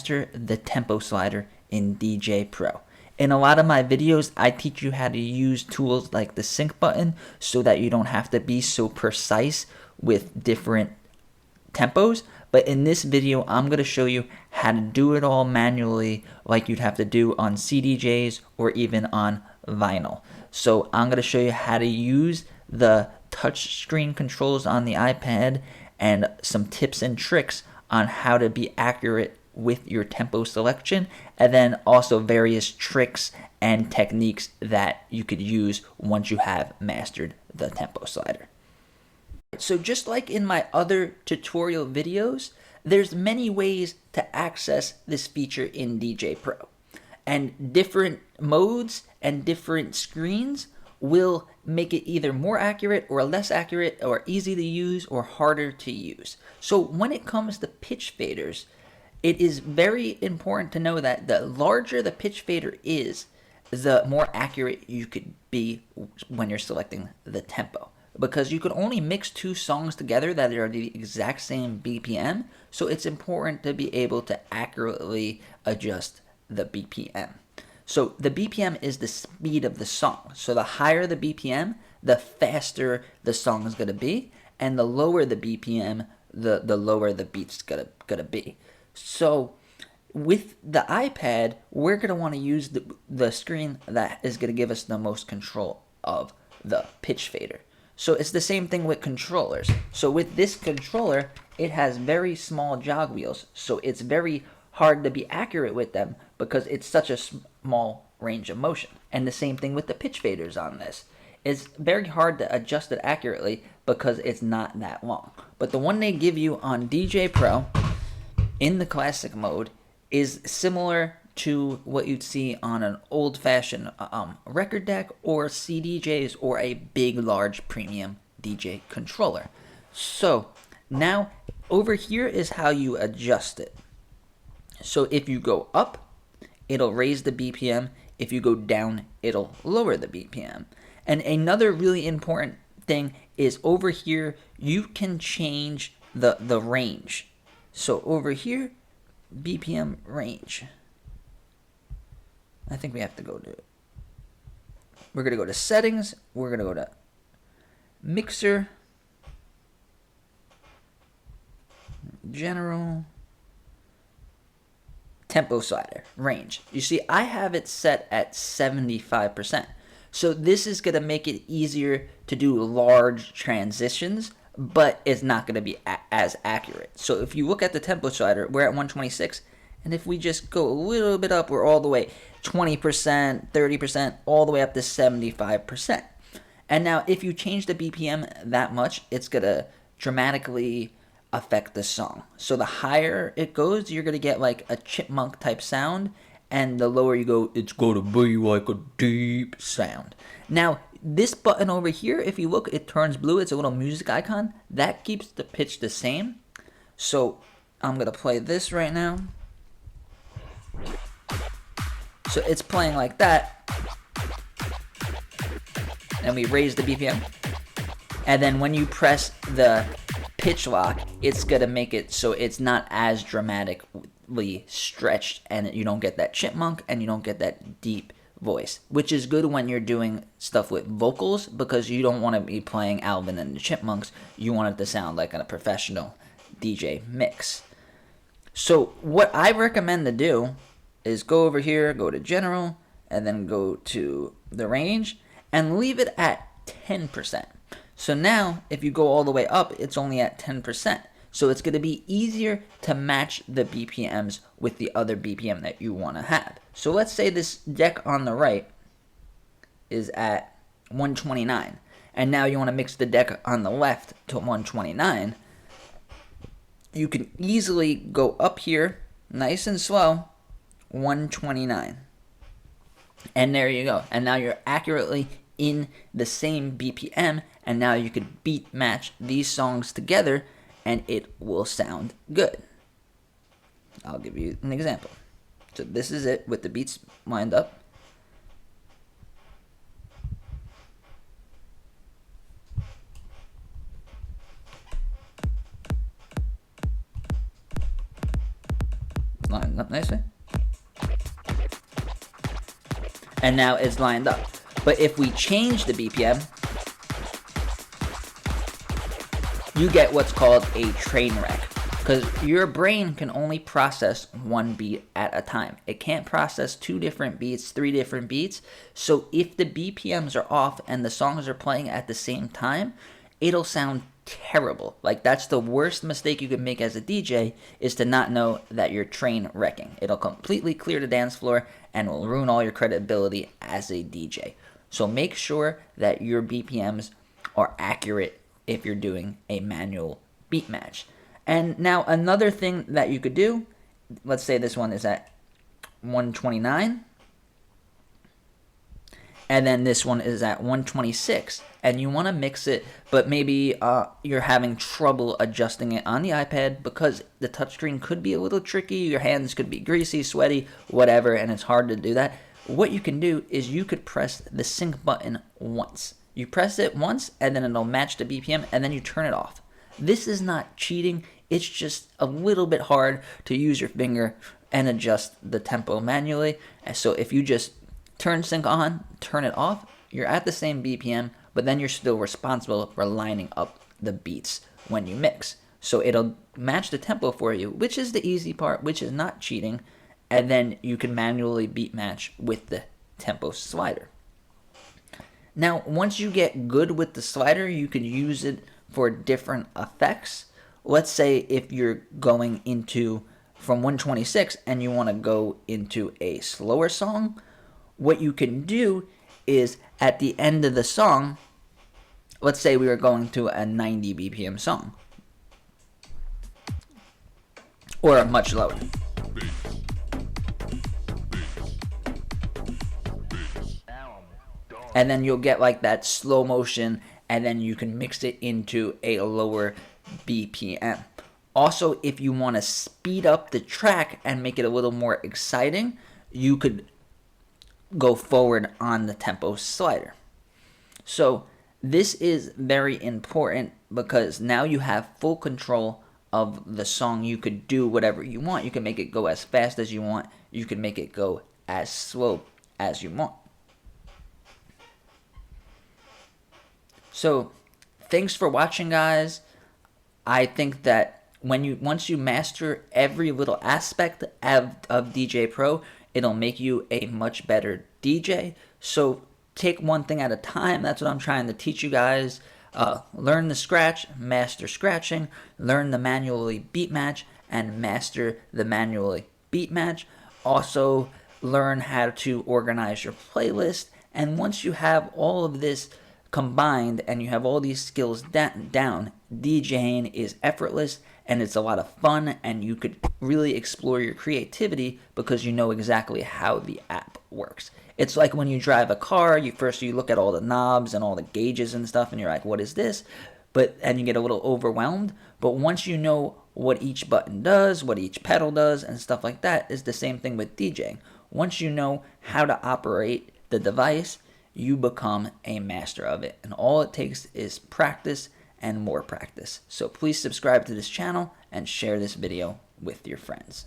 master the tempo slider in DJ Pro. In a lot of my videos, I teach you how to use tools like the sync button so that you don't have to be so precise with different tempos. But in this video, I'm going to show you how to do it all manually like you'd have to do on CDJs or even on vinyl. So I'm going to show you how to use the touchscreen controls on the iPad and some tips and tricks on how to be accurate with your tempo selection, and then also various tricks and techniques that you could use once you have mastered the tempo slider. So just like in my other tutorial videos, there's many ways to access this feature in DJ Pro. And different modes and different screens will make it either more accurate or less accurate or easy to use or harder to use. So when it comes to pitch faders, it is very important to know that the larger the pitch fader is, the more accurate you could be when you're selecting the tempo. Because you could only mix two songs together that are the exact same BPM, so it's important to be able to accurately adjust the BPM. So the BPM is the speed of the song. So the higher the BPM, the faster the song is going to be, and the lower the BPM, the lower the beat's going to be. So with the iPad, we're going to want to use the screen that is going to give us the most control of the pitch fader. So it's the same thing with controllers. So with this controller, it has very small jog wheels. So it's very hard to be accurate with them because it's such a small range of motion. And the same thing with the pitch faders on this. It's very hard to adjust it accurately because it's not that long. But the one they give you on DJ Pro in the classic mode is similar to what you'd see on an old-fashioned record deck or CDJs or a big, large premium DJ controller. So now over here is how you adjust it. So if you go up, it'll raise the BPM. If you go down, it'll lower the BPM. And another really important thing is over here, you can change the range. So over here, BPM range. I think we have to go to, we're going to go to settings, we're going to go to mixer, general, tempo slider, range. You see, I have it set at 75%. So this is going to make it easier to do large transitions, but it's not going to be as accurate. So if you look at the tempo slider, we're at 126, and if we just go a little bit up, we're all the way 20%, 30%, all the way up to 75%. And now if you change the BPM that much, it's going to dramatically affect the song. So the higher it goes, you're going to get like a chipmunk type sound, and the lower you go, it's going to be like a deep sound. Now, this button over here, if you look, it turns blue. It's a little music icon. That keeps the pitch the same. So I'm going to play this right now. So it's playing like that. And we raise the BPM. And then when you press the pitch lock, it's going to make it so it's not as dramatically stretched, and you don't get that chipmunk and you don't get that deep voice, which is good when you're doing stuff with vocals because you don't want to be playing Alvin and the Chipmunks. You want it to sound like a professional DJ mix. So what I recommend to do is go over here, go to general, and then go to the range and leave it at 10%. So now if you go all the way up, it's only at 10%. So it's going to be easier to match the BPMs with the other BPM that you want to have. So let's say this deck on the right is at 129. And now you want to mix the deck on the left to 129. You can easily go up here, nice and slow, 129. And there you go. And now you're accurately in the same BPM. And now you could beat match these songs together, and it will sound good. I'll give you an example. So this is it with the beats lined up. Lined up. up nicely. And now it's lined up. But if we change the BPM, you get what's called a train wreck. Because your brain can only process one beat at a time. It can't process 2 different beats, 3 different beats. So if the BPMs are off and the songs are playing at the same time, it'll sound terrible. Like, that's the worst mistake you can make as a DJ, is to not know that you're train wrecking. It'll completely clear the dance floor and will ruin all your credibility as a DJ. So make sure that your BPMs are accurate if you're doing a manual beat match. And now another thing that you could do, let's say this one is at 129, and then this one is at 126, and you want to mix it, but maybe you're having trouble adjusting it on the iPad because the touchscreen could be a little tricky, your hands could be greasy, sweaty, whatever, and it's hard to do that. What you can do is you could press the sync button once. You press it once, and then it'll match the BPM, and then you turn it off. This is not cheating. It's just a little bit hard to use your finger and adjust the tempo manually. And so if you just turn sync on, turn it off, you're at the same BPM, but then you're still responsible for lining up the beats when you mix. So it'll match the tempo for you, which is the easy part, which is not cheating. And then you can manually beat match with the tempo slider. Now, once you get good with the slider, you can use it for different effects. Let's say if you're going into from 126 and you want to go into a slower song, what you can do is at the end of the song, let's say we were going to a 90 BPM song, or a much lower. And then you'll get like that slow motion, and then you can mix it into a lower BPM. Also, if you want to speed up the track and make it a little more exciting, you could go forward on the tempo slider. So this is very important because now you have full control of the song. You could do whatever you want. You can make it go as fast as you want. You can make it go as slow as you want. So thanks for watching, guys. I think that once you master every little aspect of DJ Pro, it'll make you a much better DJ. So take one thing at a time. That's what I'm trying to teach you guys. Learn the scratch, master scratching, learn the manually beat match, and master the manually beat match. Also learn how to organize your playlist. And once you have all of this combined and you have all these skills down, DJing is effortless and it's a lot of fun, and you could really explore your creativity because you know exactly how the app works. It's like when you drive a car, you look at all the knobs and all the gauges and stuff, and you're like, what is this? And you get a little overwhelmed. But once you know what each button does, what each pedal does, and stuff like that, is the same thing with DJing. Once you know how to operate the device, you become a master of it. And all it takes is practice and more practice. So please subscribe to this channel and share this video with your friends.